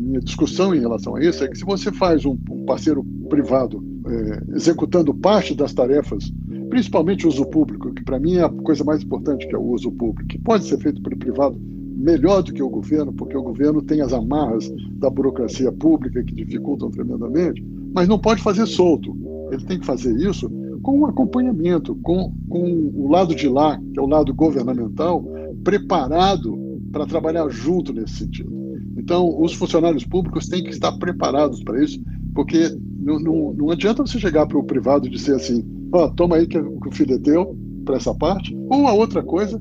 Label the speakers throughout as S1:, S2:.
S1: minha discussão em relação a isso é que se você faz um parceiro privado executando parte das tarefas, principalmente o uso público, que para mim é a coisa mais importante, que é o uso público, que pode ser feito pelo privado melhor do que o governo, porque o governo tem as amarras da burocracia pública que dificultam tremendamente, mas não pode fazer solto. Ele tem que fazer isso com um acompanhamento, com o lado de lá, que é o lado governamental, preparado para trabalhar junto nesse sentido. Então, os funcionários públicos têm que estar preparados para isso, porque não adianta você chegar para o privado e dizer assim, toma aí que o filho é teu, para essa parte, ou a outra coisa,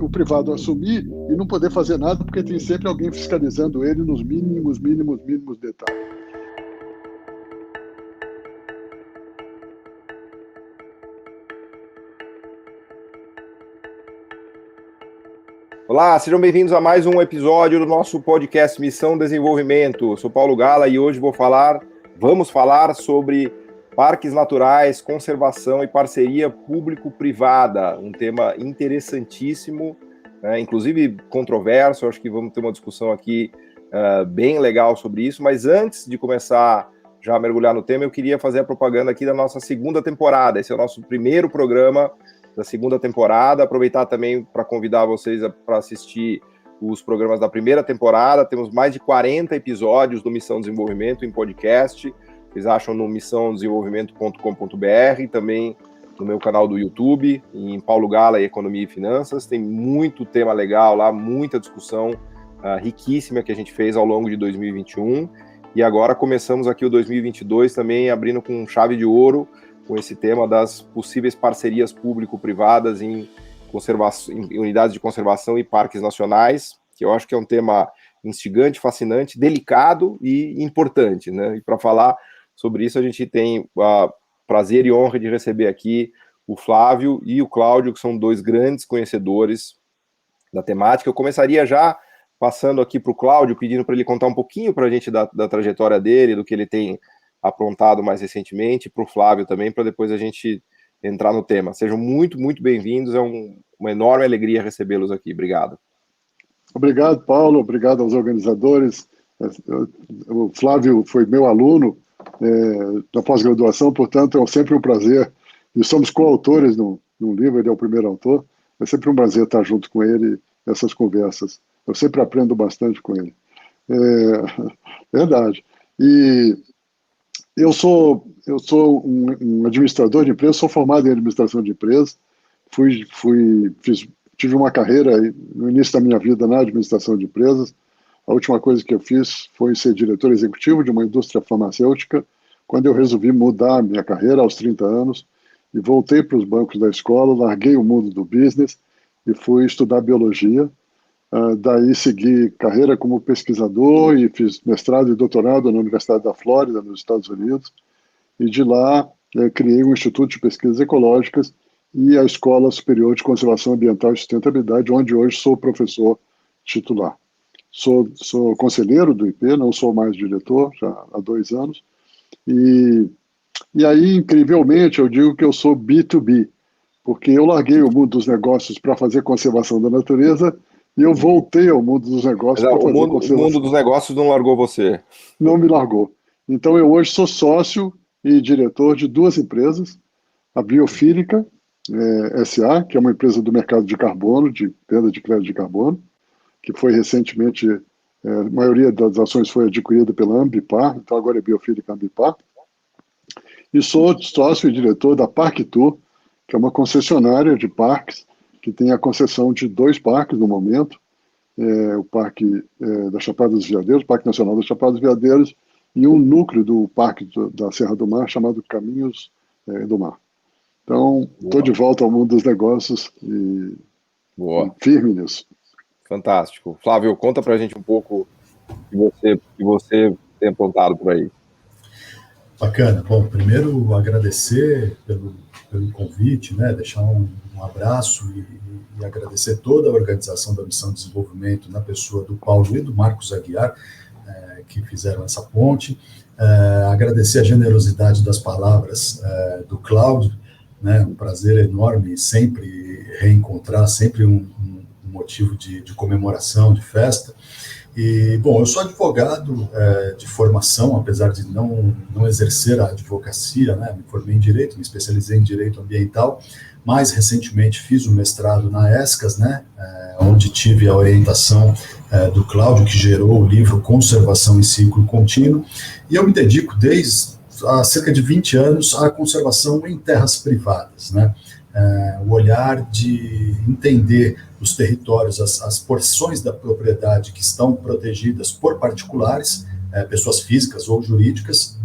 S1: o privado assumir e não poder fazer nada, porque tem sempre alguém fiscalizando ele nos mínimos detalhes.
S2: Olá, sejam bem-vindos a mais um episódio do nosso podcast Missão Desenvolvimento. Eu sou Paulo Gala e hoje vamos falar sobre parques naturais, conservação e parceria público-privada, um tema interessantíssimo, inclusive controverso. Acho que vamos ter uma discussão aqui bem legal sobre isso, mas antes de começar já a mergulhar no tema, eu queria fazer a propaganda aqui da nossa segunda temporada. Esse é o nosso primeiro programa da segunda temporada, aproveitar também para convidar vocês para assistir os programas da primeira temporada. Temos mais de 40 episódios do Missão Desenvolvimento em podcast, vocês acham no missãodesenvolvimento.com.br, também no meu canal do YouTube, em Paulo Gala e Economia e Finanças. Tem muito tema legal lá, muita discussão riquíssima que a gente fez ao longo de 2021, e agora começamos aqui o 2022 também abrindo com chave de ouro, com esse tema das possíveis parcerias público-privadas em unidades de conservação e parques nacionais, que eu acho que é um tema instigante, fascinante, delicado e importante, né? E para falar sobre isso, a gente tem o prazer e honra de receber aqui o Flávio e o Cláudio, que são dois grandes conhecedores da temática. Eu começaria já passando aqui para o Cláudio, pedindo para ele contar um pouquinho para a gente da trajetória dele, do que ele tem aprontado mais recentemente, para o Flávio também, para depois a gente entrar no tema. Sejam muito, muito bem-vindos, é uma enorme alegria recebê-los aqui. Obrigado.
S1: Obrigado, Paulo, obrigado aos organizadores. O Flávio foi meu aluno da pós-graduação, portanto é sempre um prazer, e somos coautores num livro, ele é o primeiro autor, é sempre um prazer estar junto com ele nessas conversas. Eu sempre aprendo bastante com ele. Verdade. E eu sou um administrador de empresas, sou formado em administração de empresas, tive uma carreira no início da minha vida na administração de empresas. A última coisa que eu fiz foi ser diretor executivo de uma indústria farmacêutica, quando eu resolvi mudar a minha carreira aos 30 anos e voltei para os bancos da escola, larguei o mundo do business e fui estudar biologia. Daí segui carreira como pesquisador e fiz mestrado e doutorado na Universidade da Flórida, nos Estados Unidos, e de lá criei um Instituto de Pesquisas Ecológicas e a Escola Superior de Conservação Ambiental e Sustentabilidade, onde hoje sou professor titular. Sou conselheiro do IP, não sou mais diretor, já há 2 anos, e aí, incrivelmente, eu digo que eu sou B2B, porque eu larguei o mundo dos negócios para fazer conservação da natureza e eu voltei ao mundo dos negócios para fazer conservação.
S2: O mundo dos negócios não largou você?
S1: Não me largou. Então, eu hoje sou sócio e diretor de 2 empresas, a Biofílica SA, que é uma empresa do mercado de carbono, de venda de crédito de carbono, que foi recentemente, a maioria das ações foi adquirida pela Ambipar, então agora é Biofílica Ambipar. E sou sócio e diretor da Parque Tour, que é uma concessionária de parques, que tem a concessão de 2 parques no momento, o Parque da Chapada dos Veadeiros, o Parque Nacional da Chapada dos Veadeiros, e um núcleo do Parque da Serra do Mar, chamado Caminhos do Mar. Então, estou de volta ao mundo dos negócios e firme nisso.
S2: Fantástico. Flávio, conta pra gente um pouco que você tem apontado por aí.
S3: Bacana. Bom, primeiro agradecer pelo convite, né? Deixar um abraço e agradecer toda a organização da Missão de Desenvolvimento na pessoa do Paulo e do Marcos Aguiar, que fizeram essa ponte. Agradecer a generosidade das palavras do Cláudio, né? Um prazer enorme sempre reencontrar, sempre um motivo de comemoração, de festa. E, bom, eu sou advogado de formação, apesar de não exercer a advocacia, né? Me formei em Direito, me especializei em Direito Ambiental. Mais recentemente fiz o mestrado na ESCAS, né? Onde tive a orientação do Cláudio, que gerou o livro Conservação em Ciclo Contínuo. E eu me dedico desde há cerca de 20 anos à conservação em terras privadas, né? O olhar de entender os territórios, as porções da propriedade que estão protegidas por particulares, pessoas físicas ou jurídicas,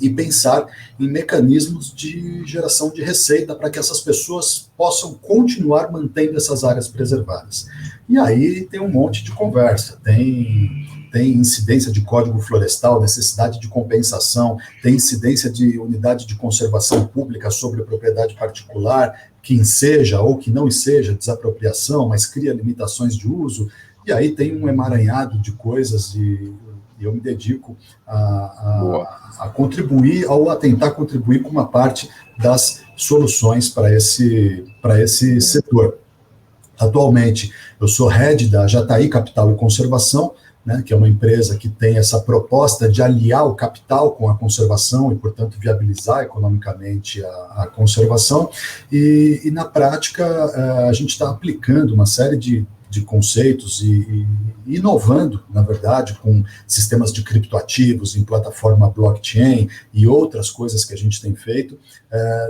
S3: e pensar em mecanismos de geração de receita para que essas pessoas possam continuar mantendo essas áreas preservadas. E aí tem um monte de conversa, tem incidência de código florestal, necessidade de compensação, tem incidência de unidade de conservação pública sobre a propriedade particular, que enseja ou que não enseja desapropriação, mas cria limitações de uso, e aí tem um emaranhado de coisas e eu me dedico a contribuir ou a tentar contribuir com uma parte das soluções para esse setor. Atualmente, eu sou head da Jataí Capital e Conservação, né, que é uma empresa que tem essa proposta de aliar o capital com a conservação e, portanto, viabilizar economicamente a conservação. E na prática, a gente está aplicando uma série de conceitos e inovando, na verdade, com sistemas de criptoativos em plataforma blockchain e outras coisas que a gente tem feito,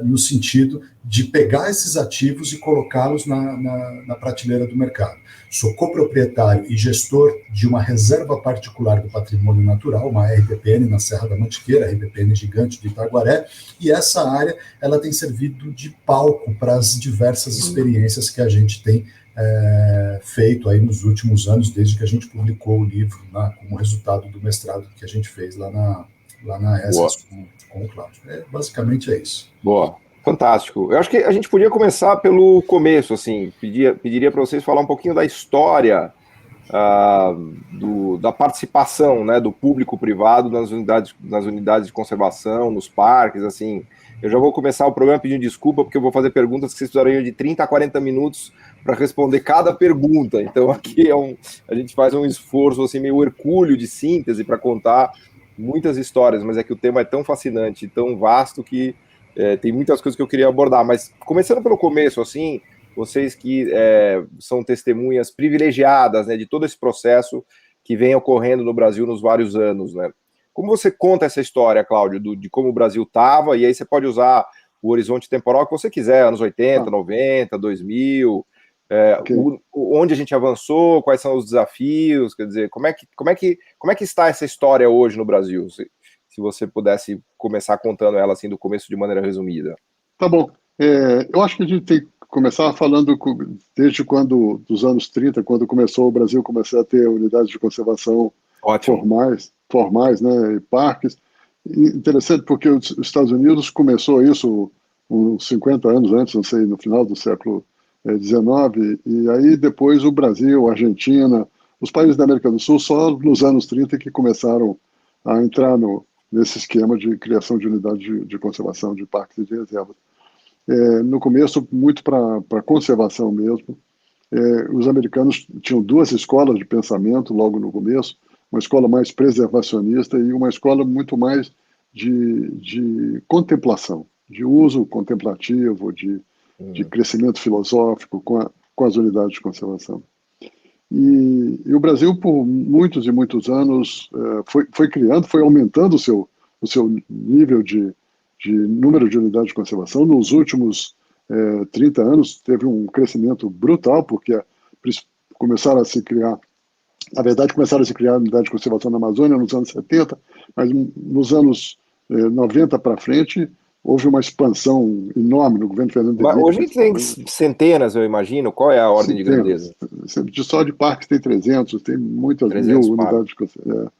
S3: no sentido de pegar esses ativos e colocá-los na prateleira do mercado. Sou coproprietário e gestor de uma reserva particular do patrimônio natural, uma RPPN na Serra da Mantiqueira, RPPN gigante de Itaguaré, e essa área ela tem servido de palco para as diversas experiências que a gente tem feito aí nos últimos anos, desde que a gente publicou o livro, né, como resultado do mestrado que a gente fez lá na ESAS com o Cláudio. Basicamente é isso.
S2: Boa, fantástico. Eu acho que a gente podia começar pelo começo, assim, pediria para vocês falar um pouquinho da história da participação, né, do público-privado nas unidades de conservação, nos parques, assim. Eu já vou começar o programa pedindo desculpa, porque eu vou fazer perguntas que vocês precisariam de 30 a 40 minutos para responder cada pergunta. Então, aqui a gente faz um esforço assim, meio hercúleo de síntese para contar muitas histórias, mas é que o tema é tão fascinante, tão vasto, que tem muitas coisas que eu queria abordar. Mas, começando pelo começo, assim, vocês que são testemunhas privilegiadas, né, de todo esse processo que vem ocorrendo no Brasil nos vários anos, né? Como você conta essa história, Cláudio, de como o Brasil estava, e aí você pode usar o horizonte temporal que você quiser, anos 80, 90, 2000, okay. Onde a gente avançou, quais são os desafios, quer dizer, como é que está essa história hoje no Brasil? Se você pudesse começar contando ela assim do começo de maneira resumida.
S1: Tá bom. Eu acho que a gente tem que começar falando desde dos anos 30, quando o Brasil começou a ter unidades de conservação formais, né, e parques. Interessante porque os Estados Unidos começou isso uns 50 anos antes, não sei, no final do século XIX, e aí depois o Brasil, a Argentina, os países da América do Sul, só nos anos 30 que começaram a entrar nesse esquema de criação de unidades de conservação de parques e de reservas. No começo, muito para conservação mesmo. Os americanos tinham duas escolas de pensamento logo no começo, uma escola mais preservacionista e uma escola muito mais de contemplação, de uso contemplativo, de crescimento filosófico com as unidades de conservação. E o Brasil, por muitos e muitos anos, foi aumentando o seu nível de número de unidades de conservação. Nos últimos 30 anos, teve um crescimento brutal, porque começaram a se criar unidades de conservação na Amazônia nos anos 70, mas nos anos 90 para frente, houve uma expansão enorme no governo Fernando Henrique.
S2: Hoje tem centenas, eu imagino. Qual é a ordem de grandeza?
S1: Só de parques tem 300, tem muitas mil unidades de conservação,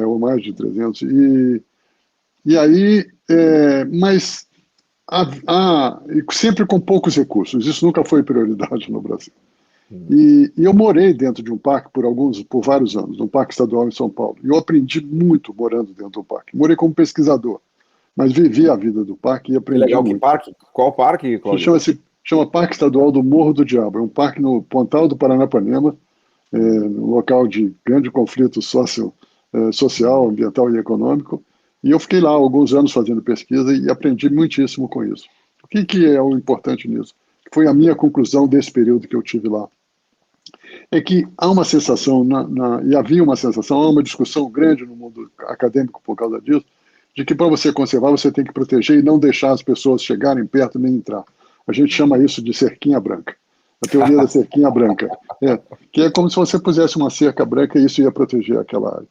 S1: ou mais de 300. E aí, mas sempre com poucos recursos. Isso nunca foi prioridade no Brasil. E eu morei dentro de um parque por vários anos, no Parque Estadual em São Paulo. E eu aprendi muito morando dentro do parque. Morei como pesquisador, mas vivi a vida do parque e aprendi
S2: legal,
S1: muito.
S2: Que parque? Qual parque, Cláudio?
S1: Chama Parque Estadual do Morro do Diabo. É um parque no Pontal do Paranapanema, um local de grande conflito social, ambiental e econômico, e eu fiquei lá alguns anos fazendo pesquisa e aprendi muitíssimo com isso. O que é o importante nisso? Foi a minha conclusão desse período que eu tive lá. É que há uma sensação, e havia uma sensação, há uma discussão grande no mundo acadêmico por causa disso, de que para você conservar você tem que proteger e não deixar as pessoas chegarem perto nem entrar. A gente chama isso de cerquinha branca. A teoria da cerquinha branca. Que é como se você pusesse uma cerca branca e isso ia proteger aquela área.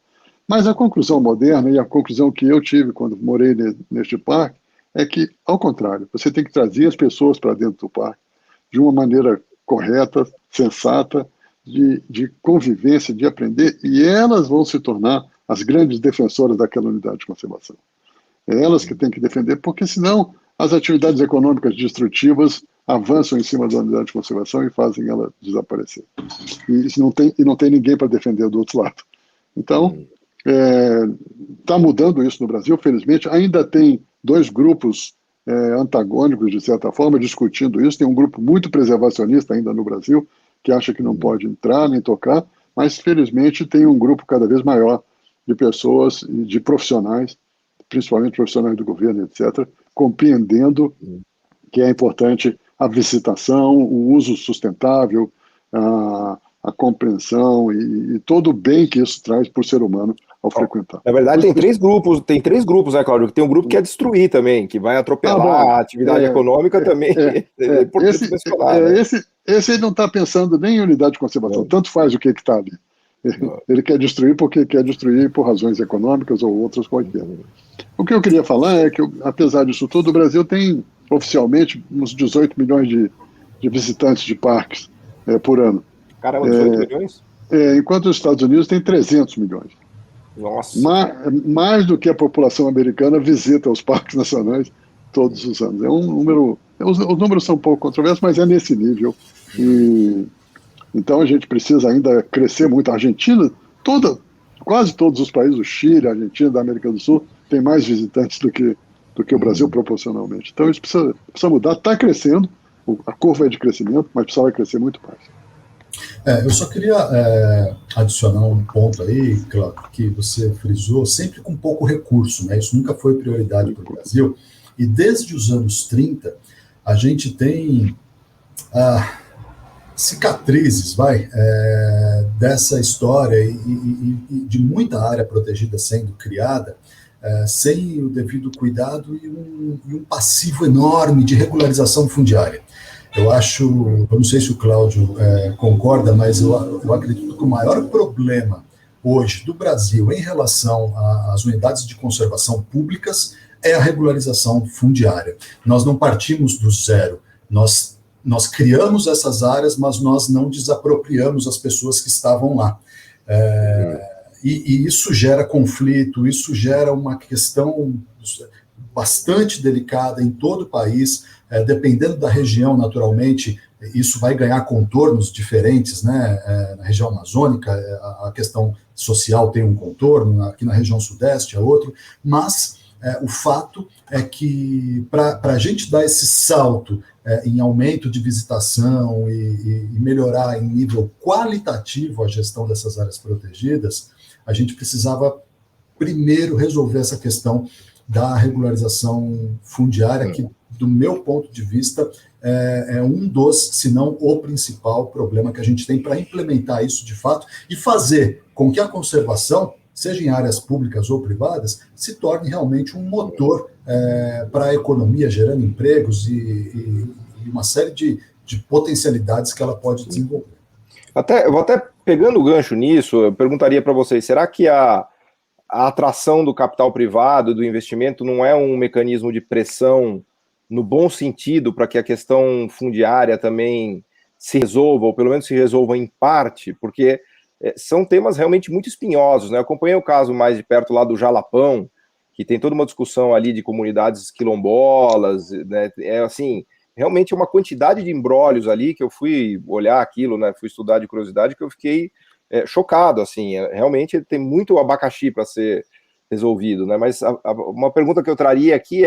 S1: Mas a conclusão moderna e a conclusão que eu tive quando morei neste parque é que, ao contrário, você tem que trazer as pessoas para dentro do parque de uma maneira correta, sensata, de convivência, de aprender, e elas vão se tornar as grandes defensoras daquela unidade de conservação. É elas que têm que defender, porque senão as atividades econômicas destrutivas avançam em cima da unidade de conservação e fazem ela desaparecer. E não tem ninguém para defender do outro lado. Então, está mudando isso no Brasil, felizmente. Ainda tem dois grupos antagônicos, de certa forma, discutindo isso. Tem um grupo muito preservacionista ainda no Brasil, que acha que não pode entrar nem tocar, mas, felizmente, tem um grupo cada vez maior de pessoas, de profissionais, principalmente profissionais do governo, etc., compreendendo que é importante a visitação, o uso sustentável, a compreensão e todo o bem que isso traz para o ser humano ao frequentar.
S2: Na verdade, tem três grupos, né, Cláudio? Tem um grupo que é destruir também, que vai atropelar a atividade econômica também.
S1: Esse não está pensando nem em unidade de conservação, tanto faz o que está ali. Ele quer destruir porque quer destruir por razões econômicas ou outras quaisquer. O que eu queria falar é que, apesar disso tudo, o Brasil tem oficialmente uns 18 milhões de visitantes de parques por ano.
S2: Caramba, 18 milhões?
S1: Enquanto os Estados Unidos têm 300 milhões.
S2: Nossa.
S1: Mais do que a população americana visita os parques nacionais todos os anos. É um número... Os números são um pouco controversos, mas é nesse nível. Então a gente precisa ainda crescer muito. A Argentina, quase todos os países, o Chile, a Argentina, da América do Sul, tem mais visitantes do que o Brasil proporcionalmente. Então isso precisa mudar. Está crescendo, a curva é de crescimento, mas precisava crescer muito mais.
S3: Eu só queria adicionar um ponto aí, Cláudio, que você frisou, sempre com pouco recurso, né? Isso nunca foi prioridade para o Brasil. E desde os anos 30, a gente tem cicatrizes, dessa história e de muita área protegida sendo criada, sem o devido cuidado e um passivo enorme de regularização fundiária. Eu não sei se o Cláudio concorda, mas eu acredito que o maior problema hoje do Brasil em relação às unidades de conservação públicas é a regularização fundiária. Nós não partimos do zero, nós criamos essas áreas, mas nós não desapropriamos as pessoas que estavam lá. E isso gera conflito, isso gera uma questão bastante delicada em todo o país, dependendo da região, naturalmente, isso vai ganhar contornos diferentes, né? Na região amazônica, a questão social tem um contorno, aqui na região sudeste é outro, mas o fato é que para a gente dar esse salto em aumento de visitação e melhorar em nível qualitativo a gestão dessas áreas protegidas, a gente precisava primeiro resolver essa questão da regularização fundiária, que, do meu ponto de vista, é um dos, se não o principal problema que a gente tem para implementar isso de fato e fazer com que a conservação, seja em áreas públicas ou privadas, se torne realmente um motor para a economia, gerando empregos e uma série de potencialidades que ela pode desenvolver.
S2: Eu vou até pegando o gancho nisso, eu perguntaria para vocês, será que a atração do capital privado, do investimento, não é um mecanismo de pressão no bom sentido para que a questão fundiária também se resolva, ou pelo menos se resolva em parte, porque são temas realmente muito espinhosos, né? Eu acompanhei o caso mais de perto lá do Jalapão, que tem toda uma discussão ali de comunidades quilombolas, né? Assim, realmente uma quantidade de imbrólios ali que eu fui olhar aquilo, né? Fui estudar de curiosidade, que eu fiquei chocado, assim, realmente tem muito abacaxi para ser resolvido, né? Mas uma pergunta que eu traria aqui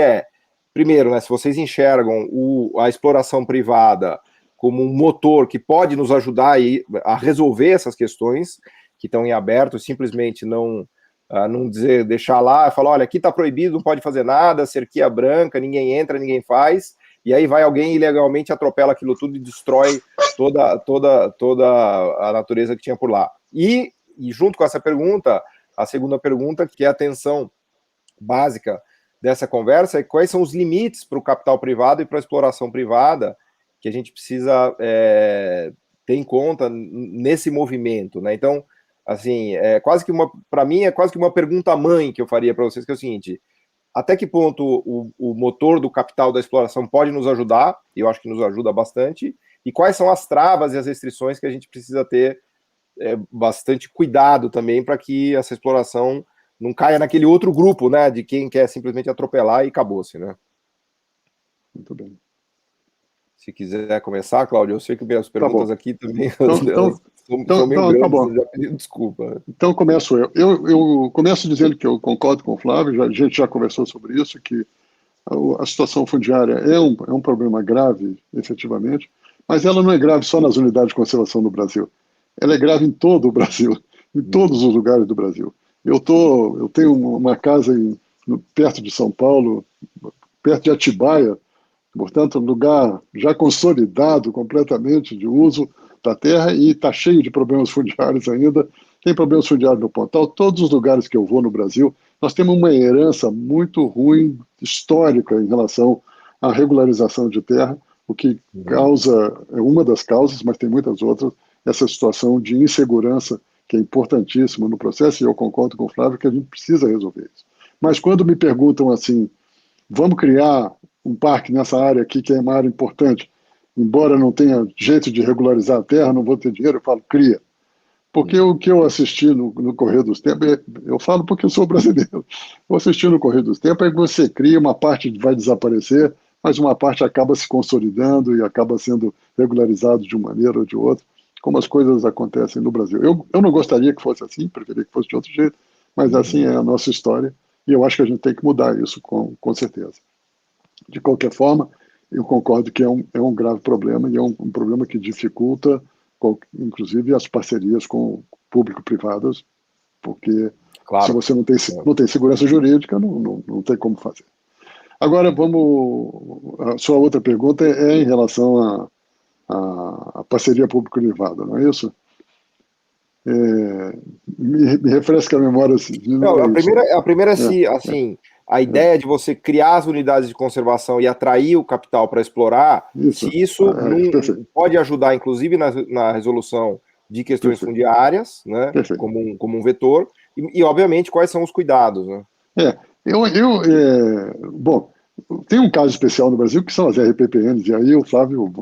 S2: primeiro, né, se vocês enxergam a exploração privada como um motor que pode nos ajudar a resolver essas questões que estão em aberto, simplesmente não deixar lá, falar, olha, aqui está proibido, não pode fazer nada, cerquia branca, ninguém entra, ninguém faz, e aí vai alguém ilegalmente, atropela aquilo tudo e destrói toda a natureza que tinha por lá. E junto com essa pergunta, a segunda pergunta, que é a tensão básica dessa conversa, é quais são os limites para o capital privado e para a exploração privada que a gente precisa ter em conta nesse movimento, né? Então, assim, para mim, é quase que uma pergunta-mãe que eu faria para vocês, que é o seguinte: até que ponto o motor do capital da exploração pode nos ajudar, e eu acho que nos ajuda bastante, e quais são as travas e as restrições que a gente precisa ter bastante cuidado também para que essa exploração não caia naquele outro grupo, né, de quem quer simplesmente atropelar e acabou-se, né?
S1: Muito bem.
S2: Se quiser começar, Cláudio, eu sei que minhas perguntas aqui também são meio grandes,
S1: tá bom.
S2: Já pedi desculpa.
S1: Então começo eu. Eu começo dizendo que eu concordo com o Flávio, a gente já conversou sobre isso, que a situação fundiária é um problema grave, efetivamente, mas ela não é grave só nas unidades de conservação do Brasil. Ela é grave em todo o Brasil, em todos os lugares do Brasil. Eu tenho uma casa perto de São Paulo, perto de Atibaia, portanto, um lugar já consolidado completamente de uso da terra e está cheio de problemas fundiários ainda. Tem problemas fundiários no Pontal. Todos os lugares que eu vou no Brasil, nós temos uma herança muito ruim, histórica, em relação à regularização de terra, o que causa, é uma das causas, mas tem muitas outras, essa situação de insegurança, que é importantíssima no processo, e eu concordo com o Flávio que a gente precisa resolver isso. Mas quando me perguntam assim, vamos criar um parque nessa área aqui, que é uma área importante, embora não tenha jeito de regularizar a terra, não vou ter dinheiro, eu falo, cria. Porque o que eu assisti no correr dos tempos, eu falo porque eu sou brasileiro, eu assisti no correr dos tempos, é que você cria, uma parte vai desaparecer, mas uma parte acaba se consolidando e acaba sendo regularizado de uma maneira ou de outra, como as coisas acontecem no Brasil. Eu não gostaria que fosse assim, preferia que fosse de outro jeito, mas assim é a nossa história, e eu acho que a gente tem que mudar isso com certeza. De qualquer forma, eu concordo que é um grave problema e é um problema que dificulta, inclusive, as parcerias com público-privadas, porque
S2: claro,
S1: se você não tem segurança jurídica, não tem como fazer. Agora, a sua outra pergunta é em relação à parceria público-privada, não é isso? Me refresca a memória.
S2: Não, a primeira é assim, a ideia de você criar as unidades de conservação e atrair o capital para explorar, se isso não pode ajudar, inclusive, na resolução de questões fundiárias, né, como um vetor, e, obviamente, quais são os cuidados, né?
S1: Bom, tem um caso especial no Brasil que são as RPPNs, e aí o Flávio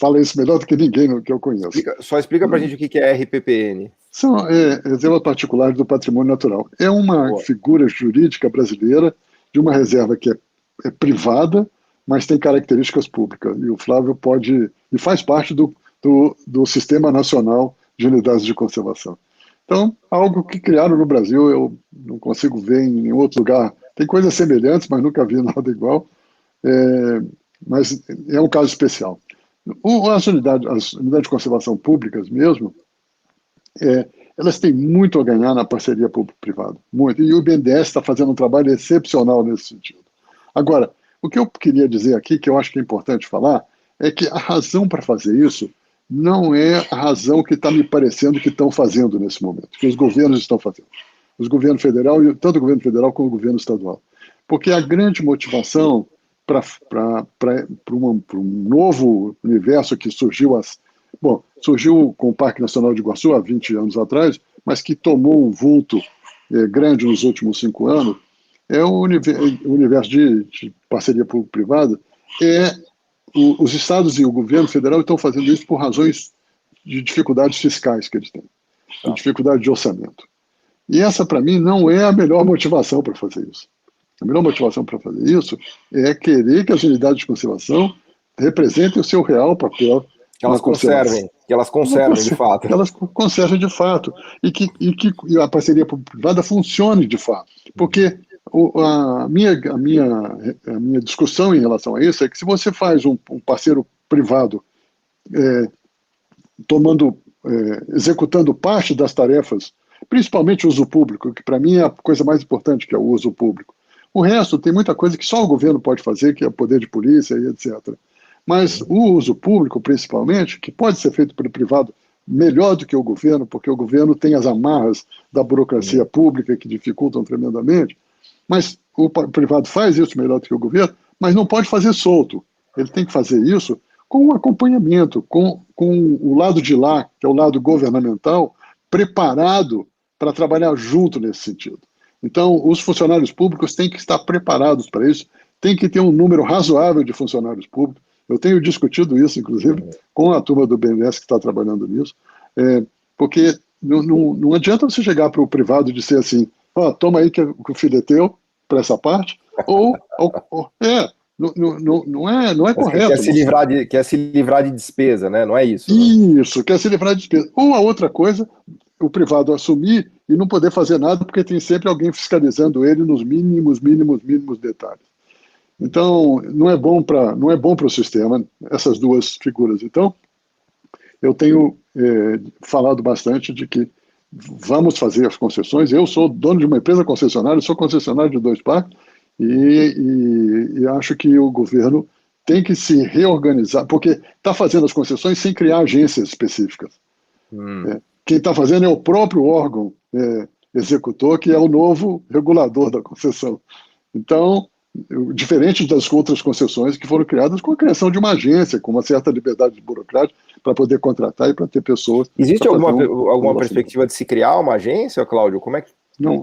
S1: fala isso melhor do que ninguém que eu conheço.
S2: Só explica para a gente o que é RPPN.
S1: São reservas particulares do patrimônio natural. É uma figura jurídica brasileira de uma reserva que é privada, mas tem características públicas. E o Flávio e faz parte do Sistema Nacional de Unidades de Conservação. Então, algo que criaram no Brasil, eu não consigo ver em nenhum outro lugar. Tem coisas semelhantes, mas nunca vi nada igual. Mas é um caso especial. As unidades de conservação públicas mesmo, elas têm muito a ganhar na parceria público-privada, muito. E o BNDES está fazendo um trabalho excepcional nesse sentido. Agora, o que eu queria dizer aqui, que eu acho que é importante falar, é que a razão para fazer isso não é a razão que está me parecendo que estão fazendo nesse momento, que os governos estão fazendo. Os governos federal, tanto o governo federal como o governo estadual. Porque a grande motivação para um novo universo que surgiu com o Parque Nacional de Iguaçu há 20 anos atrás, mas que tomou um vulto grande nos últimos 5 anos, é o universo de parceria público-privada. Os estados e o governo federal estão fazendo isso por razões de dificuldades fiscais que eles têm, de dificuldade de orçamento. E essa, para mim, não é a melhor motivação para fazer isso. A melhor motivação para fazer isso é querer que as unidades de conservação representem o seu real papel.
S2: Que elas conservem, de fato.
S1: Que elas conservem de fato. E que a parceria privada funcione de fato. Porque a minha discussão em relação a isso é que se você faz um parceiro privado executando parte das tarefas, principalmente o uso público, que para mim é a coisa mais importante, que é o uso público. O resto tem muita coisa que só o governo pode fazer, que é o poder de polícia e etc. Mas o uso público, principalmente, que pode ser feito pelo privado melhor do que o governo, porque o governo tem as amarras da burocracia pública que dificultam tremendamente, mas o privado faz isso melhor do que o governo, mas não pode fazer solto. Ele tem que fazer isso com um acompanhamento, com o lado de lá, que é o lado governamental, preparado para trabalhar junto nesse sentido. Então, os funcionários públicos têm que estar preparados para isso, tem que ter um número razoável de funcionários públicos. Eu tenho discutido isso, inclusive, com a turma do BNDES que está trabalhando nisso, porque não adianta você chegar para o privado e dizer assim, toma aí que o filho é teu, para essa parte, não é correto.
S2: Quer se livrar de despesa, né? Não é isso.
S1: Isso, quer se livrar de despesa. Ou a outra coisa, o privado assumir e não poder fazer nada porque tem sempre alguém fiscalizando ele nos mínimos detalhes. Então, não é bom para o sistema, essas duas figuras. Então, eu tenho falado bastante de que vamos fazer as concessões. Eu sou dono de uma empresa concessionária, sou concessionário de 2 parques, e acho que o governo tem que se reorganizar, porque está fazendo as concessões sem criar agências específicas. Quem está fazendo é o próprio órgão executor, que é o novo regulador da concessão. Então, diferente das outras concessões que foram criadas com a criação de uma agência, com uma certa liberdade burocrática, para poder contratar e para ter pessoas...
S2: Existe alguma perspectiva de se criar uma agência, Cláudio? Como é que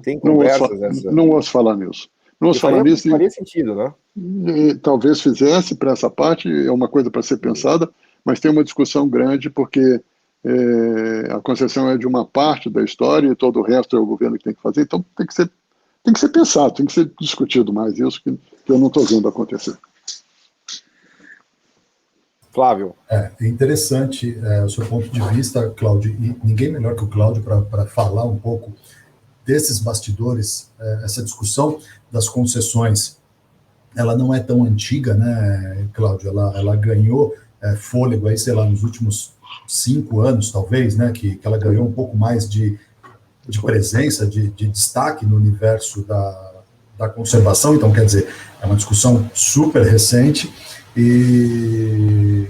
S2: tem conversas nessa?
S1: Não ouço falar nisso.
S2: Faria sentido, né?
S1: Talvez fizesse para essa parte, é uma coisa para ser pensada, mas tem uma discussão grande, porque a concessão é de uma parte da história e todo o resto é o governo que tem que fazer, então tem que ser pensado, tem que ser discutido mais isso, que eu não estou vendo acontecer.
S2: Flávio.
S3: É interessante o seu ponto de vista, Cláudio, e ninguém melhor que o Cláudio para falar um pouco desses bastidores. Essa discussão das concessões, ela não é tão antiga, né, Cláudio? Ela ganhou fôlego aí, sei lá, nos últimos 5 anos, talvez, né, que ela ganhou um pouco mais de presença, de destaque no universo da conservação. Então, quer dizer, é uma discussão super recente e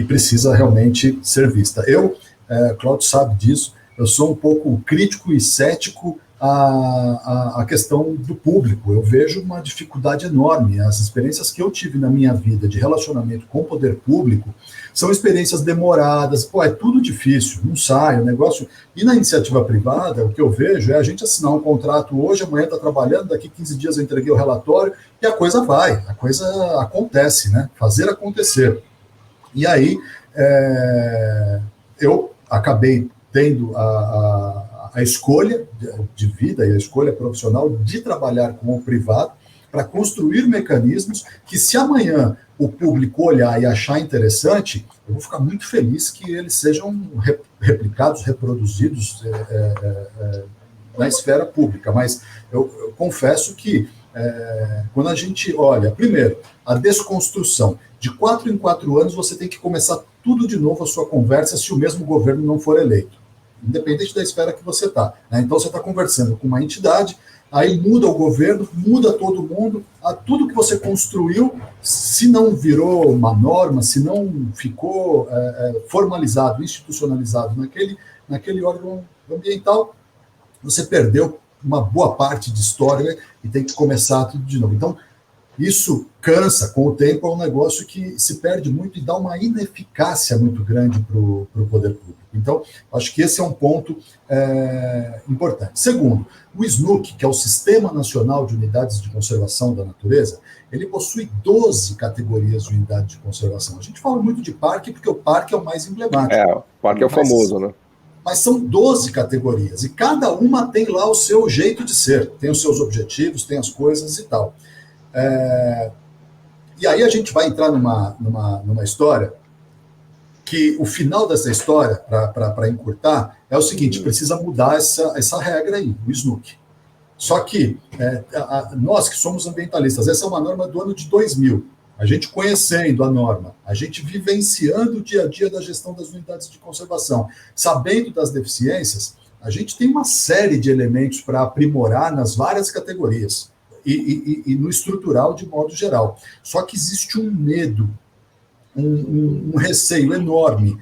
S3: precisa realmente ser vista. Cláudio sabe disso, eu sou um pouco crítico e cético à questão do público. Eu vejo uma dificuldade enorme. As experiências que eu tive na minha vida de relacionamento com o poder público são experiências demoradas, é tudo difícil, não sai o negócio. E na iniciativa privada, o que eu vejo é a gente assinar um contrato hoje, amanhã está trabalhando, daqui 15 dias eu entreguei o relatório, e a coisa vai, a coisa acontece, né? Fazer acontecer. E aí, eu acabei tendo a escolha de vida e a escolha profissional de trabalhar com o privado para construir mecanismos que, se amanhã o público olhar e achar interessante, eu vou ficar muito feliz que eles sejam replicados, reproduzidos na esfera pública. Mas eu confesso que quando a gente olha, primeiro, a desconstrução, de 4 em 4 anos você tem que começar tudo de novo a sua conversa se o mesmo governo não for eleito, independente da esfera que você está. Né? Então você está conversando com uma entidade, aí muda o governo, muda todo mundo, tudo que você construiu, se não virou uma norma, se não ficou formalizado, institucionalizado naquele órgão ambiental, você perdeu uma boa parte de história e tem que começar tudo de novo. Então, isso cansa, com o tempo é um negócio que se perde muito e dá uma ineficácia muito grande para o poder público. Então, acho que esse é um ponto importante. Segundo, o SNUC, que é o Sistema Nacional de Unidades de Conservação da Natureza, ele possui 12 categorias de unidade de conservação. A gente fala muito de parque porque o parque é o mais emblemático.
S2: O parque é o famoso, né?
S3: Mas são 12 categorias, e cada uma tem lá o seu jeito de ser, tem os seus objetivos, tem as coisas e tal. E aí a gente vai entrar numa história que o final dessa história, para encurtar, é o seguinte: precisa mudar essa regra aí, o SNUC. Só que nós que somos ambientalistas, essa é uma norma do ano de 2000, a gente conhecendo a norma, a gente vivenciando o dia a dia da gestão das unidades de conservação, sabendo das deficiências, a gente tem uma série de elementos para aprimorar nas várias categorias e no estrutural de modo geral. Só que existe um medo, um receio enorme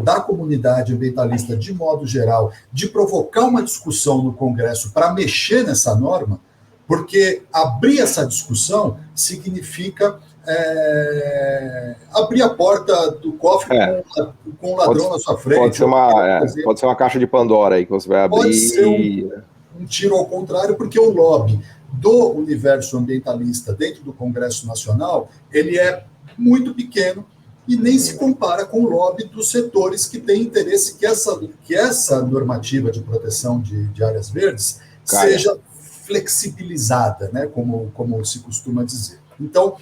S3: da comunidade ambientalista de modo geral de provocar uma discussão no Congresso para mexer nessa norma, porque abrir essa discussão significa abrir a porta do cofre com um ladrão na sua frente.
S2: Pode ser uma caixa de Pandora aí que você vai abrir.
S3: Pode ser um tiro ao contrário, porque o lobby do universo ambientalista dentro do Congresso Nacional, ele é muito pequeno e nem se compara com o lobby dos setores que têm interesse que essa normativa de proteção de áreas verdes seja flexibilizada, né, como se costuma dizer. Então,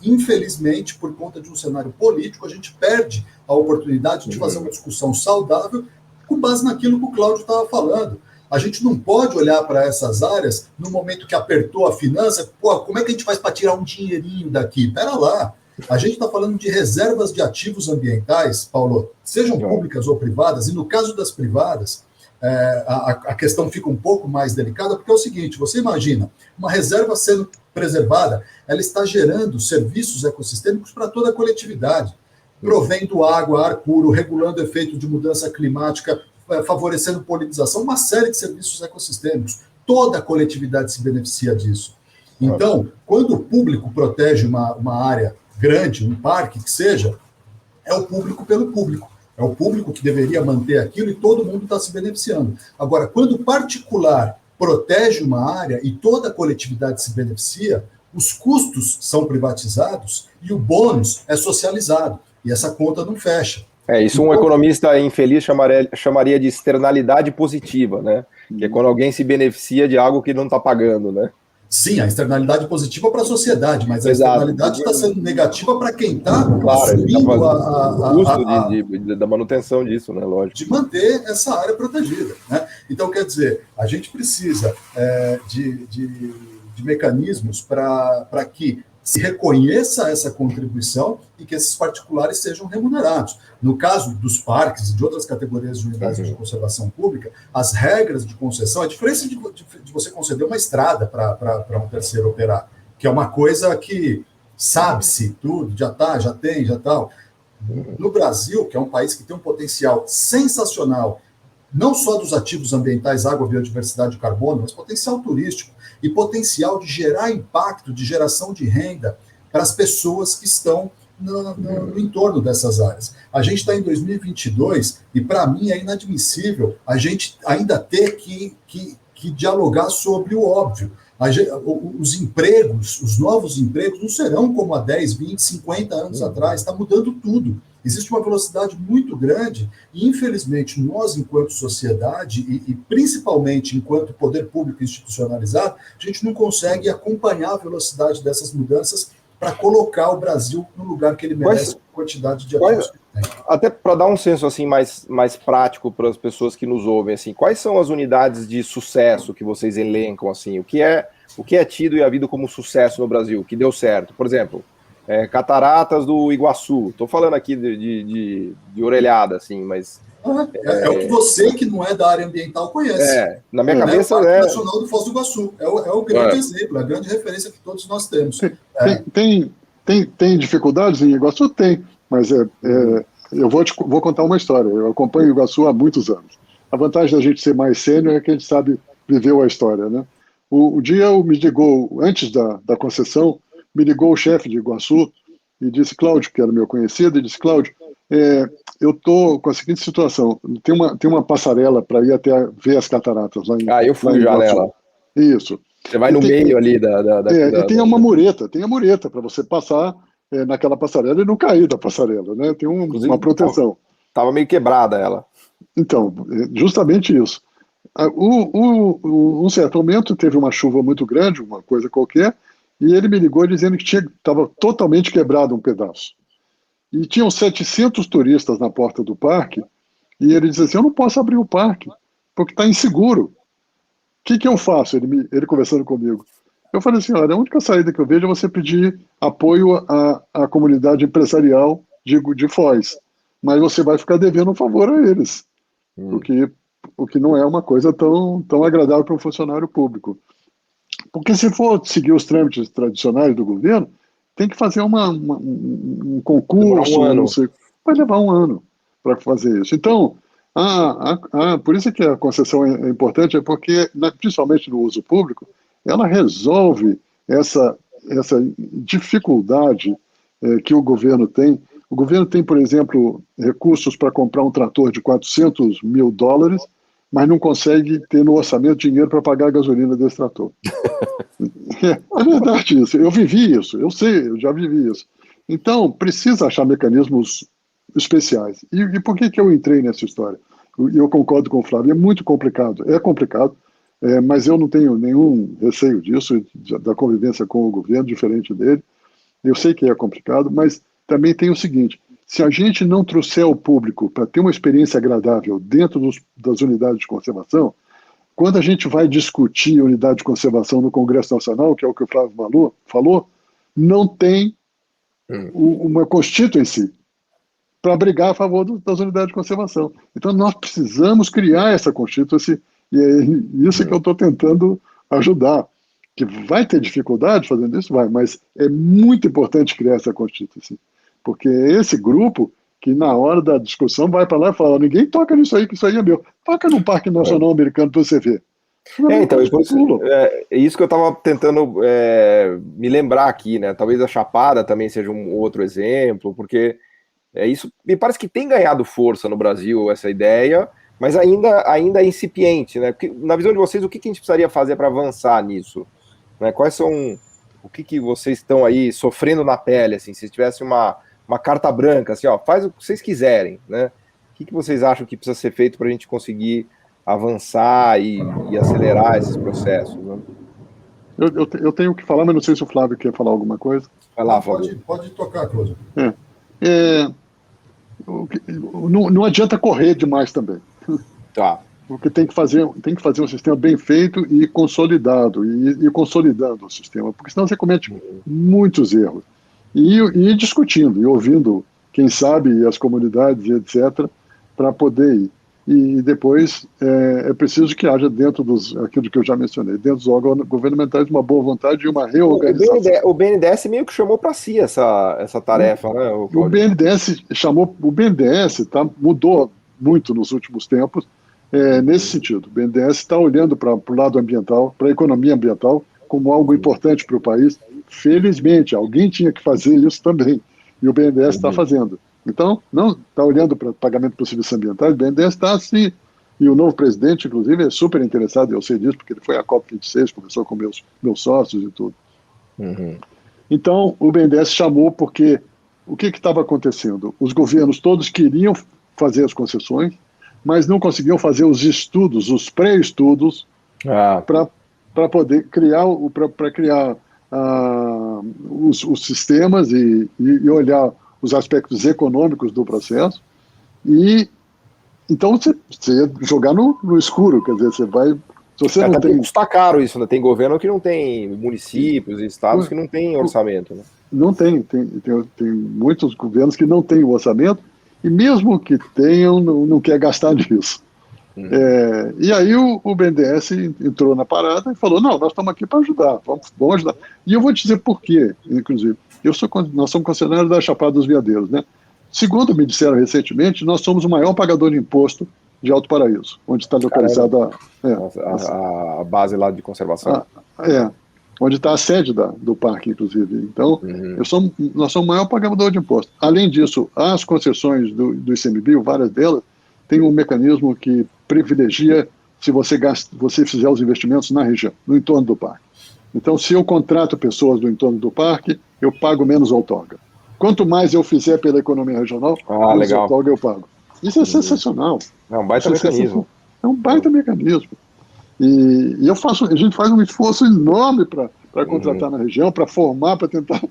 S3: infelizmente, por conta de um cenário político, a gente perde a oportunidade de fazer uma discussão saudável com base naquilo que o Cláudio estava falando. A gente não pode olhar para essas áreas no momento que apertou a finança, como é que a gente faz para tirar um dinheirinho daqui? Pera lá, a gente está falando de reservas de ativos ambientais, Paulo, sejam públicas ou privadas, e no caso das privadas, a questão fica um pouco mais delicada, porque é o seguinte, você imagina, uma reserva sendo preservada, ela está gerando serviços ecossistêmicos para toda a coletividade, provendo água, ar puro, regulando o efeito de mudança climática, favorecendo polinização, uma série de serviços ecossistêmicos. Toda a coletividade se beneficia disso. Então, quando o público protege uma área grande, um parque que seja, é o público pelo público. É o público que deveria manter aquilo e todo mundo está se beneficiando. Agora, quando o particular protege uma área e toda a coletividade se beneficia, os custos são privatizados e o bônus é socializado. E essa conta não fecha.
S2: Isso um economista infeliz chamaria de externalidade positiva, né? Que é quando alguém se beneficia de algo que não está pagando, né?
S3: Sim, a externalidade positiva para a sociedade, mas a externalidade está sendo negativa para quem está assumindo
S2: o custo da manutenção disso, né? Lógico.
S3: De manter essa área protegida, né? Então, quer dizer, a gente precisa de mecanismos para que se reconheça essa contribuição e que esses particulares sejam remunerados. No caso dos parques e de outras categorias de unidades de conservação pública, as regras de concessão, a diferença de você conceder uma estrada para um terceiro operar, que é uma coisa que sabe-se tudo, já tem, tal. No Brasil, que é um país que tem um potencial sensacional, não só dos ativos ambientais, água, biodiversidade e carbono, mas potencial turístico e potencial de gerar impacto, de geração de renda para as pessoas que estão no entorno dessas áreas. A gente está em 2022 e, para mim, é inadmissível a gente ainda ter que dialogar sobre o óbvio. Os empregos, os novos empregos, não serão como há 10, 20, 50 anos atrás, está mudando tudo. Existe uma velocidade muito grande e, infelizmente, nós, enquanto sociedade e principalmente enquanto poder público institucionalizado, a gente não consegue acompanhar a velocidade dessas mudanças para colocar o Brasil no lugar que ele merece com a quantidade de ativos que tem.
S2: Até para dar um senso assim, mais prático para as pessoas que nos ouvem, assim, quais são as unidades de sucesso que vocês elencam? Assim, o que é tido e havido como sucesso no Brasil, que deu certo? Por exemplo, Cataratas do Iguaçu. Estou falando aqui de orelhada, assim, mas...
S3: É o que você, que não é da área ambiental, conhece.
S2: Na minha cabeça...
S3: É o Parque Nacional do Foz do Iguaçu. É o grande exemplo, a grande referência que todos nós temos.
S1: Tem dificuldades em Iguaçu? Tem, mas eu vou contar uma história. Eu acompanho o Iguaçu há muitos anos. A vantagem da gente ser mais sênior é que a gente sabe, viveu a história, né? O dia me ligou, antes da concessão, me ligou o chefe de Iguaçu e disse, Cláudio, que era meu conhecido, e disse, Cláudio, eu estou com a seguinte situação, tem uma passarela para ir até ver as cataratas lá em
S2: eu fui já nela.
S1: Isso.
S2: Você vai no meio ali
S1: e tem uma mureta, para você passar naquela passarela e não cair da passarela, né? Tem uma proteção.
S2: Estava meio quebrada ela.
S1: Então, justamente isso. Um certo momento teve uma chuva muito grande, uma coisa qualquer, e ele me ligou dizendo que estava totalmente quebrado um pedaço. E tinham 700 turistas na porta do parque, e ele disse assim, eu não posso abrir o parque, porque está inseguro. O que eu faço? Ele conversando comigo. Eu falei assim, olha, a única saída que eu vejo é você pedir apoio à comunidade empresarial de Foz, mas você vai ficar devendo um favor a eles, o que não é uma coisa tão agradável para um funcionário público. Porque se for seguir os trâmites tradicionais do governo, tem que fazer um concurso, não sei, vai levar um ano para fazer isso. Então, por isso que a concessão é importante, é porque, principalmente no uso público, ela resolve essa dificuldade que o governo tem. O governo tem, por exemplo, recursos para comprar um trator de $400 mil, mas não consegue ter no orçamento dinheiro para pagar a gasolina desse trator. É verdade isso. Eu vivi isso, eu sei, eu já vivi isso. Então, precisa achar mecanismos especiais. E por que eu entrei nessa história? Eu concordo com o Flávio, é muito complicado. É complicado, mas eu não tenho nenhum receio disso, da convivência com o governo, diferente dele. Eu sei que é complicado, mas também tem o seguinte, se a gente não trouxer ao público para ter uma experiência agradável dentro das unidades de conservação, quando a gente vai discutir unidade de conservação no Congresso Nacional, que é o que o Flávio falou, não tem uma constituency para brigar a favor das unidades de conservação. Então, nós precisamos criar essa constituency, e é isso que eu estou tentando ajudar. Que vai ter dificuldade fazendo isso? Vai, mas é muito importante criar essa constituincy, porque é esse grupo que na hora da discussão vai para lá e fala, ninguém toca nisso aí, que isso aí é meu. Toca no Parque Nacional Americano para você ver.
S2: Então, é isso que eu estava tentando me lembrar aqui, né? Talvez a Chapada também seja um outro exemplo, porque isso me parece que tem ganhado força no Brasil, essa ideia, mas ainda é incipiente, né? Porque, na visão de vocês, o que a gente precisaria fazer para avançar nisso? Né? Quais são, o que vocês estão aí sofrendo na pele, assim, se tivesse uma carta branca, assim, ó, faz o que vocês quiserem, né? O que vocês acham que precisa ser feito para a gente conseguir avançar e acelerar esses processos? Né?
S1: Eu tenho que falar, mas não sei se o Flávio quer falar alguma coisa.
S3: Vai lá, Flávio. Pode tocar, Cláudio.
S1: Não adianta correr demais também.
S2: Tá.
S1: Porque tem que fazer um sistema bem feito e consolidado, e consolidando o sistema, porque senão você comete muitos erros. E discutindo, e ouvindo quem sabe, as comunidades, etc., para poder ir. E depois é preciso que haja dentro aquilo que eu já mencionei, dentro dos órgãos governamentais, uma boa vontade e uma reorganização.
S2: O BNDES meio que chamou para si essa tarefa, né?
S1: O BNDES mudou muito nos últimos tempos, nesse sentido. O BNDES está olhando para o lado ambiental, para a economia ambiental, como algo importante para o país. Felizmente, alguém tinha que fazer isso também, e o BNDES está fazendo. Então, não está olhando para pagamento por serviços ambientais, o BNDES está assim, e o novo presidente, inclusive, é super interessado, eu sei disso, porque ele foi à COP26, conversou com meus sócios e tudo. Então, o BNDES chamou porque o que estava acontecendo? Os governos todos queriam fazer as concessões, mas não conseguiam fazer os estudos, os pré-estudos, para poder criar, os sistemas e olhar os aspectos econômicos do processo. E então você ia jogar no escuro, quer dizer, você vai... Se você não tem...
S2: Custa caro isso, né? Tem governo que não tem, municípios e estados que não tem orçamento, né?
S1: Não tem muitos governos que não têm o orçamento, e mesmo que tenham, não quer gastar nisso. E aí o BNDES entrou na parada e falou, não, nós estamos aqui para ajudar, vamos ajudar. E eu vou te dizer por quê, inclusive. Nós somos concessionários da Chapada dos Veadeiros, né? Segundo me disseram recentemente, nós somos o maior pagador de imposto de Alto Paraíso, onde está localizada
S2: a base lá de conservação.
S1: Onde está a sede do parque, inclusive. Então, nós somos o maior pagador de imposto. Além disso, as concessões do ICMBio, várias delas, têm um mecanismo que privilegia se você fizer os investimentos na região, no entorno do parque. Então, se eu contrato pessoas do entorno do parque, eu pago menos outorga. Quanto mais eu fizer pela economia regional, menos outorga eu pago. Isso é sensacional.
S2: É um baita mecanismo.
S1: É um baita mecanismo. E a gente faz um esforço enorme para contratar na região, para formar, para tentar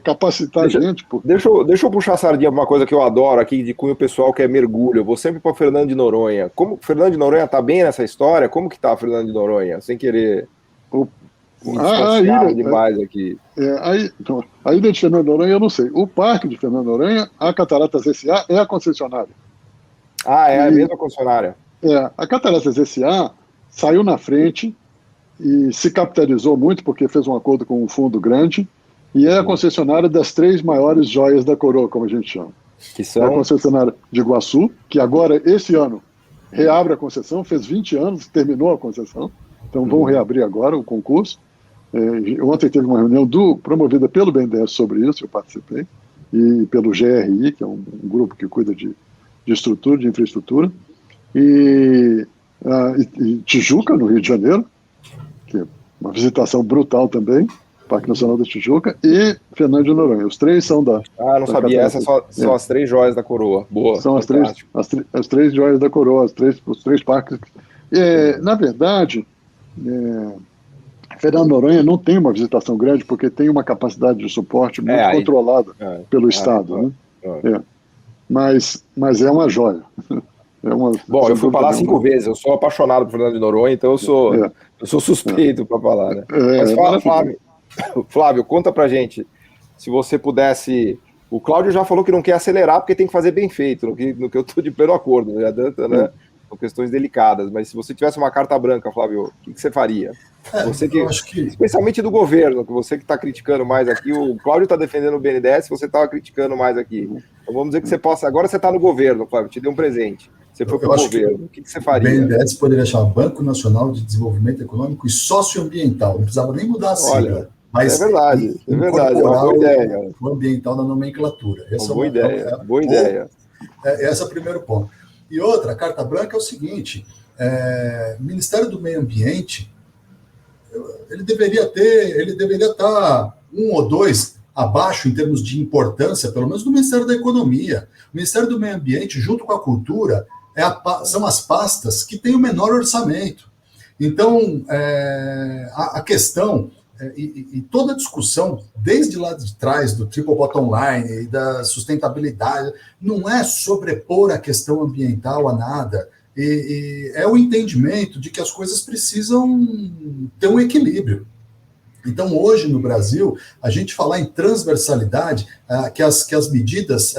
S1: capacitar a gente.
S2: Deixa eu puxar a sardinha para uma coisa que eu adoro aqui, de cunho pessoal, que é mergulho. Eu vou sempre para o Fernando de Noronha. Como o Fernando de Noronha está bem nessa história? Como que está o Fernando de Noronha? Sem querer... me distanciaram demais aqui.
S1: A ilha de Fernando de Noronha eu não sei. O parque de Fernando de Noronha, a Cataratas S.A. é a concessionária.
S2: A mesma concessionária.
S1: A Cataratas S.A. saiu na frente e se capitalizou muito porque fez um acordo com um fundo grande e é a concessionária das 3 maiores joias da coroa, como a gente chama.
S2: Que são?
S1: É a concessionária de Iguaçu, que agora, esse ano, reabre a concessão, fez 20 anos, terminou a concessão, então vão reabrir agora o concurso. Ontem teve uma reunião promovida pelo BNDES sobre isso, eu participei, e pelo GRI, que é um grupo que cuida de estrutura, de infraestrutura, e Tijuca, no Rio de Janeiro, que é uma visitação brutal também, Parque Nacional da Tijuca, e Fernando de Noronha. Os 3 são da...
S2: não sabia, essas são as 3 joias da coroa. Boa.
S1: São as 3 joias da coroa, os 3 parques. Na verdade, Fernando de Noronha não tem uma visitação grande, porque tem uma capacidade de suporte muito controlada pelo Estado. Né? Mas é uma joia.
S2: Bom, eu fui para lá 5 vezes, eu sou apaixonado por Fernando de Noronha, então eu sou suspeito para falar. Né? Mas fala, Flávio, conta pra gente, se você pudesse... O Cláudio já falou que não quer acelerar porque tem que fazer bem feito, no que eu estou de pleno acordo, né? São questões delicadas, mas se você tivesse uma carta branca, Flávio, o que você faria? Você especialmente do governo, que você que está criticando mais aqui, o Cláudio está defendendo o BNDES, você estava criticando mais aqui. Então vamos dizer que você possa... Agora você está no governo, Flávio, te deu um presente. Você foi para o governo, o que você faria?
S3: O BNDES poderia chamar Banco Nacional de Desenvolvimento Econômico e Socioambiental, não precisava nem mudar a sigla. Mas
S2: é verdade, é uma boa ideia.
S3: O ambiental na nomenclatura.
S2: Boa ideia.
S3: Esse é o primeiro ponto. E outra, a carta branca é o seguinte, o Ministério do Meio Ambiente, ele deveria estar 1 ou 2 abaixo em termos de importância, pelo menos do Ministério da Economia. O Ministério do Meio Ambiente, junto com a Cultura, são as pastas que têm o menor orçamento. Então, a questão... E toda a discussão, desde lá de trás, do triple bottom line e da sustentabilidade, não é sobrepor a questão ambiental a nada, é o entendimento de que as coisas precisam ter um equilíbrio. Então, hoje no Brasil, a gente falar em transversalidade, que as medidas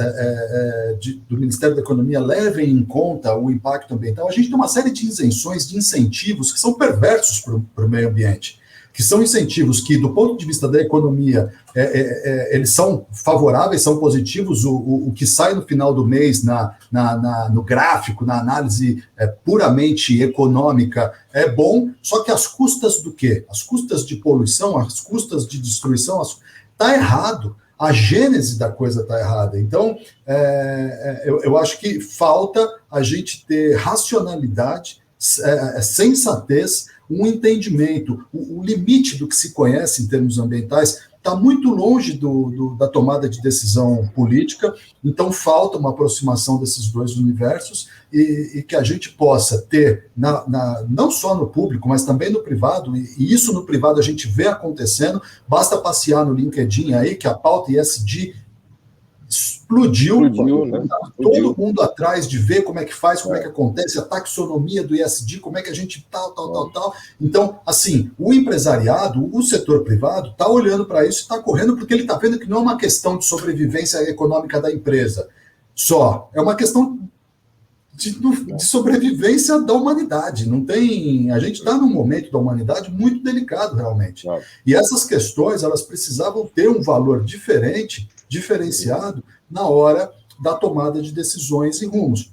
S3: do Ministério da Economia levem em conta o impacto ambiental, a gente tem uma série de isenções, de incentivos que são perversos para o meio ambiente, que são incentivos que, do ponto de vista da economia, eles são favoráveis, são positivos, o que sai no final do mês no gráfico, na análise puramente econômica, é bom, só que às custas do quê? Às custas de poluição, às custas de destruição, está errado. A gênese da coisa está errada. Então, eu acho que falta a gente ter racionalidade, sensatez, um entendimento, o limite do que se conhece em termos ambientais está muito longe da tomada de decisão política, então falta uma aproximação desses 2 universos e que a gente possa ter, não só no público, mas também no privado, e isso no privado a gente vê acontecendo, basta passear no LinkedIn aí, que a pauta ESG explodiu,
S2: né?
S3: Todo mundo atrás de ver como é que faz, como é que acontece, a taxonomia do ESG, como é que a gente tal. Então, assim, o empresariado, o setor privado, está olhando para isso e está correndo porque ele está vendo que não é uma questão de sobrevivência econômica da empresa só, é uma questão de sobrevivência da humanidade. Não tem, a gente está num momento da humanidade muito delicado, realmente. E essas questões, elas precisavam ter um valor diferenciado na hora da tomada de decisões e rumos.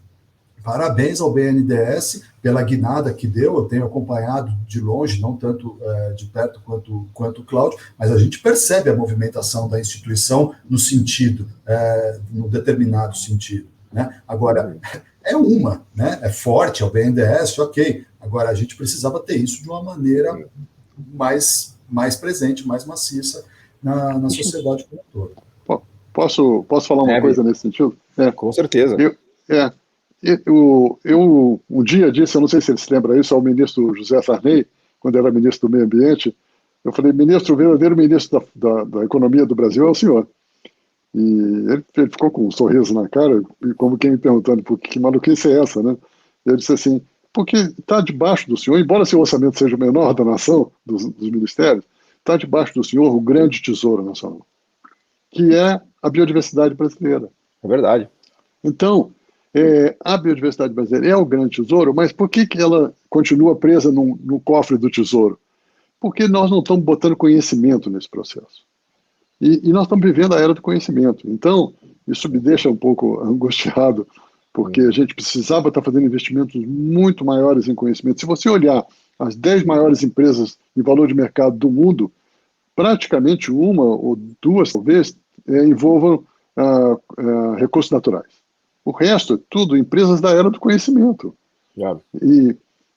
S3: Parabéns ao BNDES pela guinada que deu, eu tenho acompanhado de longe, não tanto de perto quanto o Cláudio, mas a gente percebe a movimentação da instituição no determinado sentido. Né? Agora, né? É forte, é o BNDES, ok. Agora, a gente precisava ter isso de uma maneira mais presente, mais maciça na sociedade como um todo.
S1: Posso falar uma coisa nesse sentido?
S2: Com certeza.
S1: Eu um dia disse, eu não sei se ele se lembra isso, ao ministro José Sarney, quando era ministro do Meio Ambiente, eu falei, ministro, o verdadeiro ministro da Economia do Brasil é o senhor. E ele ficou com um sorriso na cara, como quem me perguntando, que maluquice é essa, né? Ele disse assim, porque está debaixo do senhor, embora seu orçamento seja o menor da nação, dos ministérios, está debaixo do senhor o grande tesouro nacional, que é a biodiversidade brasileira.
S2: É verdade.
S1: Então, a biodiversidade brasileira é o grande tesouro, mas por que ela continua presa no cofre do tesouro? Porque nós não estamos botando conhecimento nesse processo. E nós estamos vivendo a era do conhecimento. Então, isso me deixa um pouco angustiado, porque a gente precisava estar fazendo investimentos muito maiores em conhecimento. Se você olhar as 10 maiores empresas em valor de mercado do mundo, praticamente uma ou duas, talvez, envolvam recursos naturais. O resto é tudo empresas da era do conhecimento.
S2: Claro.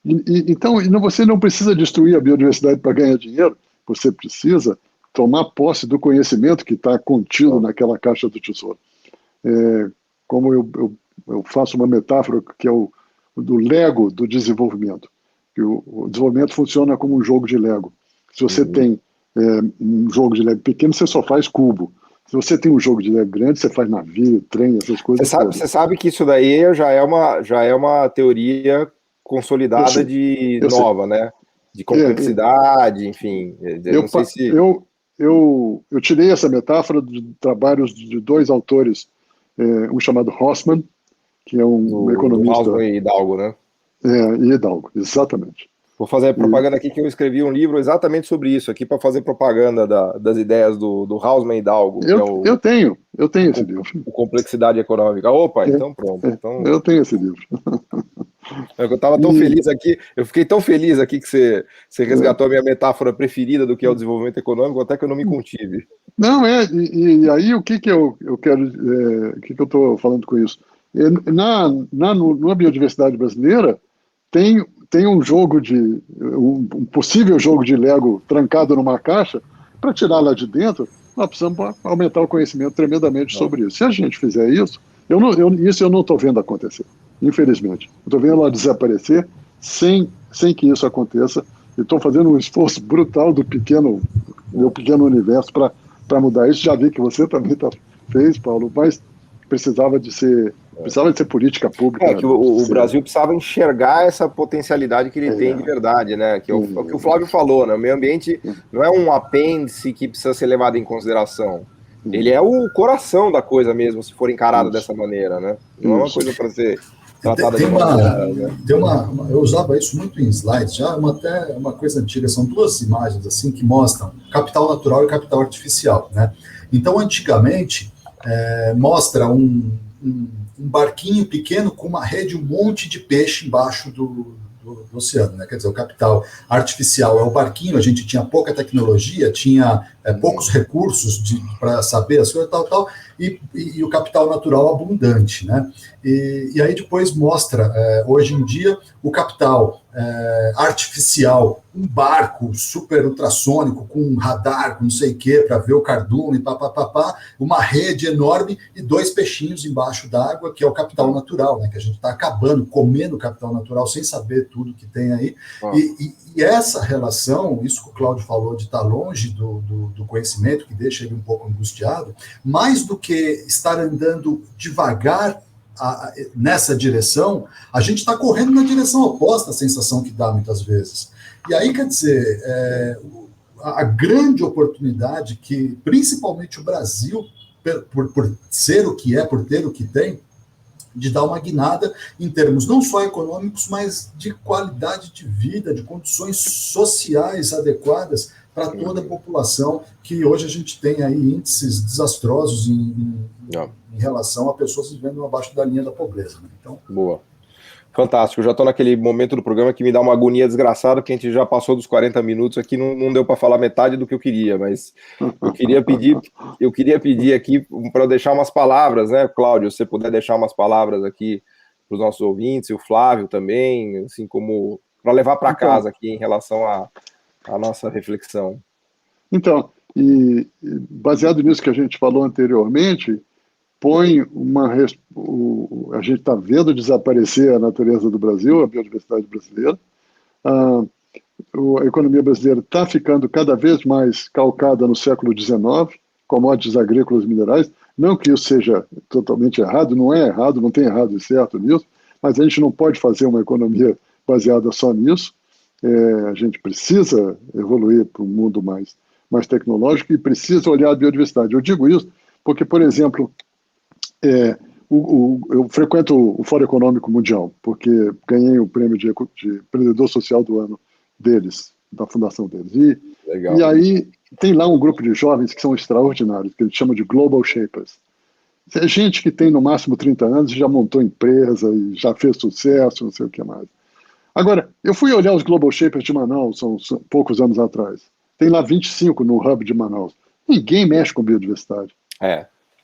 S1: Então, você não precisa destruir a biodiversidade para ganhar dinheiro, você precisa tomar posse do conhecimento que está contido naquela caixa do tesouro. Como eu faço uma metáfora que é do Lego do desenvolvimento, que o desenvolvimento funciona como um jogo de Lego. Se você tem um jogo de Lego pequeno, você só faz cubo. Se você tem um jogo de Lego grande, você faz navio, trem, essas coisas.
S2: Você sabe que isso daí já é uma teoria consolidada nova, né? De complexidade, enfim. Não sei se...
S1: eu tirei essa metáfora de trabalhos de dois autores, um chamado Hossmann, que é um economista...
S2: Do Hausmann e Hidalgo, né?
S1: E Hidalgo, exatamente.
S2: Vou fazer propaganda aqui que eu escrevi um livro exatamente sobre isso, aqui para fazer propaganda das ideias do Hausmann e Hidalgo.
S1: Eu tenho esse livro.
S2: Complexidade Econômica. Opa, então pronto. Então...
S1: Eu tenho esse livro.
S2: Eu estava tão feliz aqui, eu fiquei tão feliz aqui que você resgatou a minha metáfora preferida do que é o desenvolvimento econômico, até que eu não me contive.
S1: Não, e aí o que eu quero, o que eu estou falando com isso? Na biodiversidade brasileira, tem um jogo um possível jogo de Lego trancado numa caixa. Para tirar lá de dentro, nós precisamos aumentar o conhecimento tremendamente sobre isso. Se a gente fizer isso, eu não estou vendo acontecer, infelizmente. Estou vendo ela desaparecer sem que isso aconteça. E estou fazendo um esforço brutal do meu pequeno universo para mudar isso. Já vi que você também fez, Paulo, mas precisava de ser política pública.
S2: Que o Brasil precisava enxergar essa potencialidade que ele tem de verdade, né? Que é o que o Flávio falou, né? O meio ambiente não é um apêndice que precisa ser levado em consideração. Ele é o coração da coisa mesmo, se for encarado dessa maneira, né? Não é uma coisa para ser tratada de maneira.
S3: Eu usava isso muito em slides, já até uma coisa antiga, são duas imagens assim que mostram capital natural e capital artificial, né? Então, antigamente, mostra um barquinho pequeno com uma rede, um monte de peixe embaixo do oceano, né? Quer dizer, o capital artificial é o barquinho, a gente tinha pouca tecnologia, tinha poucos recursos para saber as coisas, tal, e o capital natural abundante, né? E aí depois mostra, hoje em dia, o capital artificial, um barco super ultrassônico, com um radar, com não sei o quê, para ver o cardume, uma rede enorme e 2 peixinhos embaixo d'água, que é o capital natural, né? Que a gente está acabando, comendo o capital natural sem saber tudo que tem aí. E essa relação, isso que o Cláudio falou de estar longe do conhecimento, que deixa ele um pouco angustiado, mais do que estar andando devagar nessa direção, a gente está correndo na direção oposta, a sensação que dá muitas vezes. E aí, quer dizer, a grande oportunidade que, principalmente o Brasil, por ser o que é, por ter o que tem, de dar uma guinada em termos não só econômicos, mas de qualidade de vida, de condições sociais adequadas para toda a população, que hoje a gente tem aí índices desastrosos em relação a pessoas vivendo abaixo da linha da pobreza. Né? Então,
S2: boa. Fantástico. Já estou naquele momento do programa que me dá uma agonia desgraçada, porque a gente já passou dos 40 minutos aqui, não deu para falar metade do que eu queria, mas eu queria pedir aqui para eu deixar umas palavras, né, Cláudio, se você puder deixar umas palavras aqui para os nossos ouvintes, e o Flávio também, assim como para levar para casa aqui em relação à nossa reflexão.
S1: Então, e baseado nisso que a gente falou anteriormente, a gente está vendo desaparecer a natureza do Brasil, a biodiversidade brasileira. A economia brasileira está ficando cada vez mais calcada no século XIX, commodities agrícolas e minerais. Não que isso seja totalmente errado, não é errado, não tem errado e certo nisso, mas a gente não pode fazer uma economia baseada só nisso. A gente precisa evoluir para um mundo mais mais tecnológico e precisa olhar a biodiversidade. Eu digo isso porque, por exemplo, eu frequento o Fórum Econômico Mundial, porque ganhei o prêmio de empreendedor social do ano deles, da fundação deles. E aí tem lá um grupo de jovens que são extraordinários, que eles chamam de Global Shapers. É gente que tem no máximo 30 anos e já montou empresa e já fez sucesso, não sei o que mais. Agora, eu fui olhar os Global Shapers de Manaus, são poucos anos atrás. Tem lá 25 no Hub de Manaus. Ninguém mexe com biodiversidade.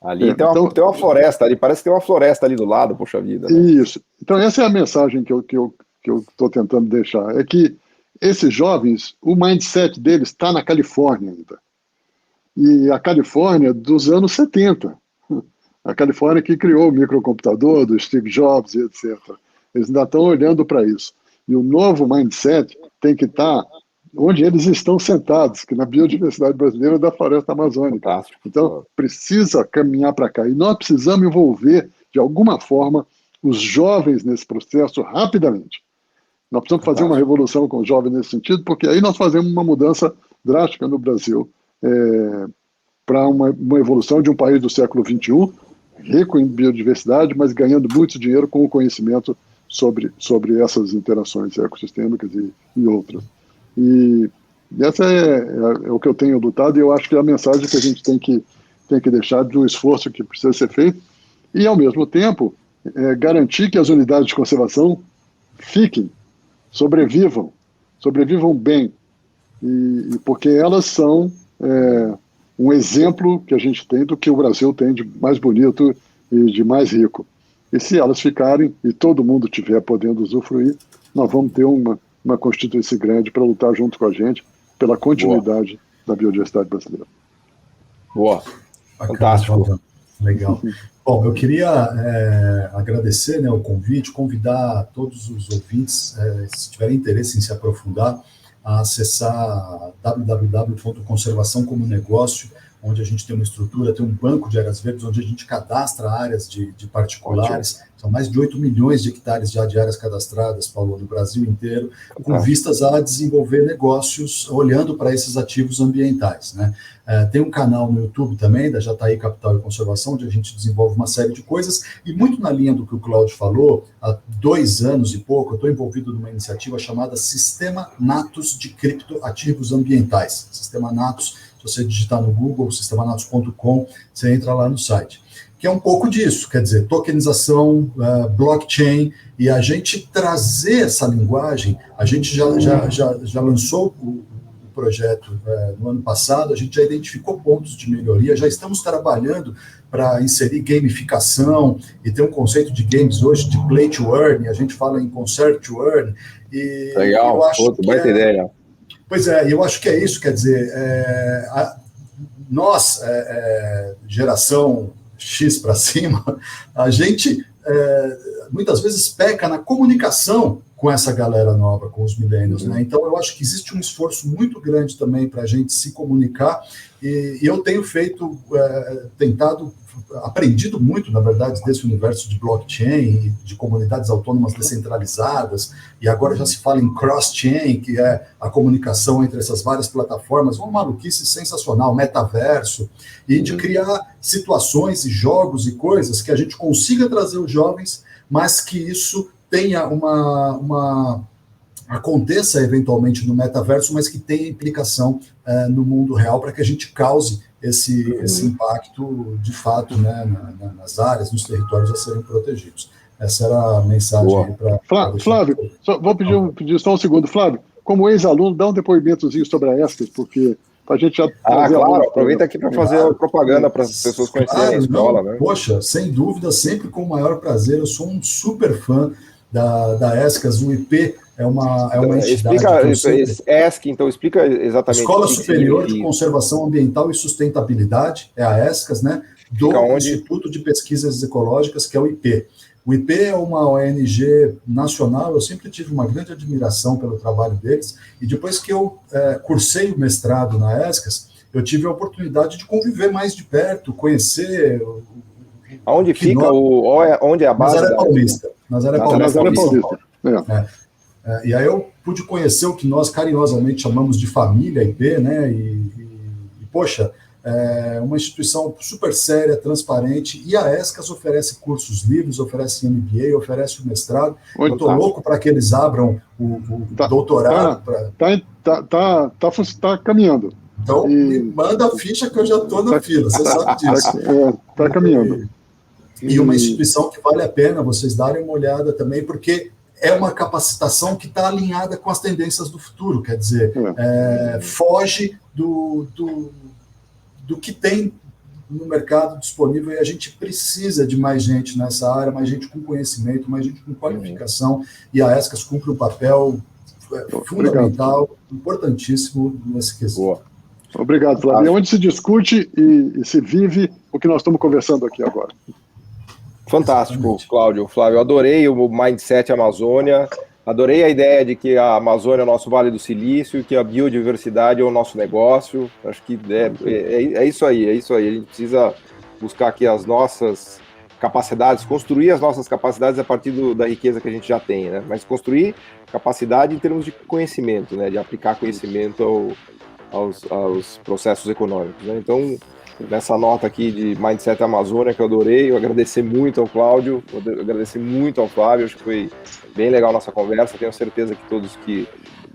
S2: Ali tem uma floresta, ali parece que tem uma floresta ali do lado, poxa vida. Né?
S1: Isso. Então essa é a mensagem que eu estou tentando deixar, é que esses jovens, o mindset deles está na Califórnia ainda. E a Califórnia dos anos 70. A Califórnia que criou o microcomputador, do Steve Jobs e etc. Eles ainda estão olhando para isso. E o novo mindset tem que estar onde eles estão sentados, que na biodiversidade brasileira da floresta amazônica.
S2: Fantástico.
S1: Então, precisa caminhar para cá. E nós precisamos envolver, de alguma forma, os jovens nesse processo rapidamente. Nós precisamos fazer uma revolução com os jovens nesse sentido, porque aí nós fazemos uma mudança drástica no Brasil para uma evolução de um país do século XXI, rico em biodiversidade, mas ganhando muito dinheiro com o conhecimento sobre essas interações ecossistêmicas e outras. E essa é o que eu tenho lutado, e eu acho que é a mensagem que a gente tem que deixar do esforço que precisa ser feito, e, ao mesmo tempo, garantir que as unidades de conservação fiquem, sobrevivam bem, e porque elas são um exemplo que a gente tem do que o Brasil tem de mais bonito e de mais rico. E se elas ficarem e todo mundo estiver podendo usufruir, nós vamos ter uma constituição grande para lutar junto com a gente pela continuidade da biodiversidade brasileira.
S2: Boa. Fantástico.
S3: Legal. Bom, eu queria agradecer, né, o convite, convidar todos os ouvintes, se tiverem interesse em se aprofundar, a acessar www.conservação como negócio, onde a gente tem uma estrutura, tem um banco de áreas verdes, onde a gente cadastra áreas de particulares. São mais de 8 milhões de hectares já de áreas cadastradas, Paulo, no Brasil inteiro, com vistas a desenvolver negócios olhando para esses ativos ambientais. Né? Tem um canal no YouTube também, da Jataí Capital e Conservação, onde a gente desenvolve uma série de coisas, e muito na linha do que o Cláudio falou, há 2 anos e pouco, eu estou envolvido numa iniciativa chamada Sistema Natus de Criptoativos Ambientais. Sistema Natus, se você digitar no Google, sistemanatus.com, você entra lá no site. Que é um pouco disso, quer dizer, tokenização, blockchain, e a gente trazer essa linguagem, a gente já lançou o projeto no ano passado, a gente já identificou pontos de melhoria, já estamos trabalhando para inserir gamificação, e tem um conceito de games hoje de play to earn, a gente fala em concert to earn, e
S2: legal,
S3: eu acho que
S2: baita ideia.
S3: Pois eu acho que é isso, quer dizer, nós, geração X para cima, a gente muitas vezes peca na comunicação com essa galera nova, com os millennials, né? Então eu acho que existe um esforço muito grande também para a gente se comunicar, e eu tenho aprendido muito, na verdade, desse universo de blockchain, de comunidades autônomas descentralizadas, e agora já se fala em cross-chain, que é a comunicação entre essas várias plataformas, uma maluquice sensacional, metaverso, e de criar situações e jogos e coisas que a gente consiga trazer os jovens, mas que isso tenha aconteça eventualmente no metaverso, mas que tenha implicação no mundo real, para que a gente cause esse impacto, de fato, né, nas áreas, nos territórios a serem protegidos. Essa era a mensagem para...
S1: Flávio, vou pedir só um segundo. Flávio, como ex-aluno, dá um depoimentozinho sobre a ESCAS, porque a gente já...
S2: claro, aproveita aqui para fazer propaganda para as pessoas conhecerem a escola. Né?
S3: Poxa, sem dúvida, sempre com o maior prazer. Eu sou um super fã da ESCAS. O IP é uma entidade...
S2: Explica exatamente...
S3: Escola Superior de Conservação Ambiental e Sustentabilidade, é a ESCAS, né? Do Instituto de Pesquisas Ecológicas, que é o IP. O IP é uma ONG nacional, eu sempre tive uma grande admiração pelo trabalho deles, e depois que eu cursei o mestrado na ESCAS, eu tive a oportunidade de conviver mais de perto, conhecer...
S2: Aonde fica onde é a base?
S3: Nazaré Paulista.
S1: Nazaré Paulista.
S3: E aí eu pude conhecer o que nós carinhosamente chamamos de família IP, né? E poxa, uma instituição super séria, transparente, e a ESCAS oferece cursos livres, oferece MBA, oferece o mestrado. Eu estou louco para que eles abram o doutorado.
S1: Tá caminhando.
S3: Então, me manda a ficha que eu já estou na fila, você sabe disso.
S1: Está caminhando.
S3: E uma instituição que vale a pena vocês darem uma olhada também, porque é uma capacitação que está alinhada com as tendências do futuro, quer dizer, foge do que tem no mercado disponível, e a gente precisa de mais gente nessa área, mais gente com conhecimento, mais gente com qualificação, e a ESCAS cumpre um papel fundamental, importantíssimo nesse quesito.
S1: Boa. Obrigado, Flávio. É onde se discute e se vive o que nós estamos conversando aqui agora.
S2: Fantástico, Cláudio. Flávio, adorei o Mindset Amazônia, adorei a ideia de que a Amazônia é o nosso Vale do Silício, que a biodiversidade é o nosso negócio. Acho que é isso aí, A gente precisa buscar aqui as nossas capacidades, construir as nossas capacidades a partir da riqueza que a gente já tem, né? Mas construir capacidade em termos de conhecimento, né? De aplicar conhecimento aos processos econômicos, né? Então, nessa nota aqui de Mindset Amazônia, que eu adorei, eu agradecer muito ao Cláudio, agradecer muito ao Flávio, acho que foi bem legal a nossa conversa, tenho certeza que todos que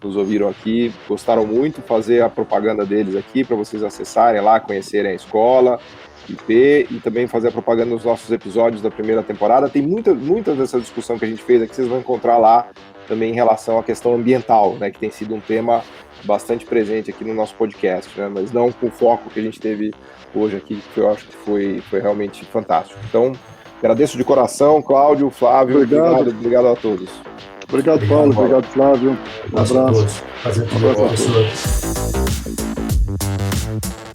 S2: nos ouviram aqui gostaram muito, fazer a propaganda deles aqui, para vocês acessarem lá, conhecerem a escola, IP, e também fazer a propaganda dos nossos episódios da primeira temporada. Tem muita dessa discussão que a gente fez aqui, vocês vão encontrar lá também em relação à questão ambiental, né, que tem sido um tema bastante presente aqui no nosso podcast, né, mas não com o foco que a gente teve hoje aqui, que eu acho que foi realmente fantástico. Então, agradeço de coração, Cláudio, Flávio, obrigado a todos.
S1: Obrigado, Paulo, obrigado, Flávio. Um abraço.
S3: Um abraço a todos.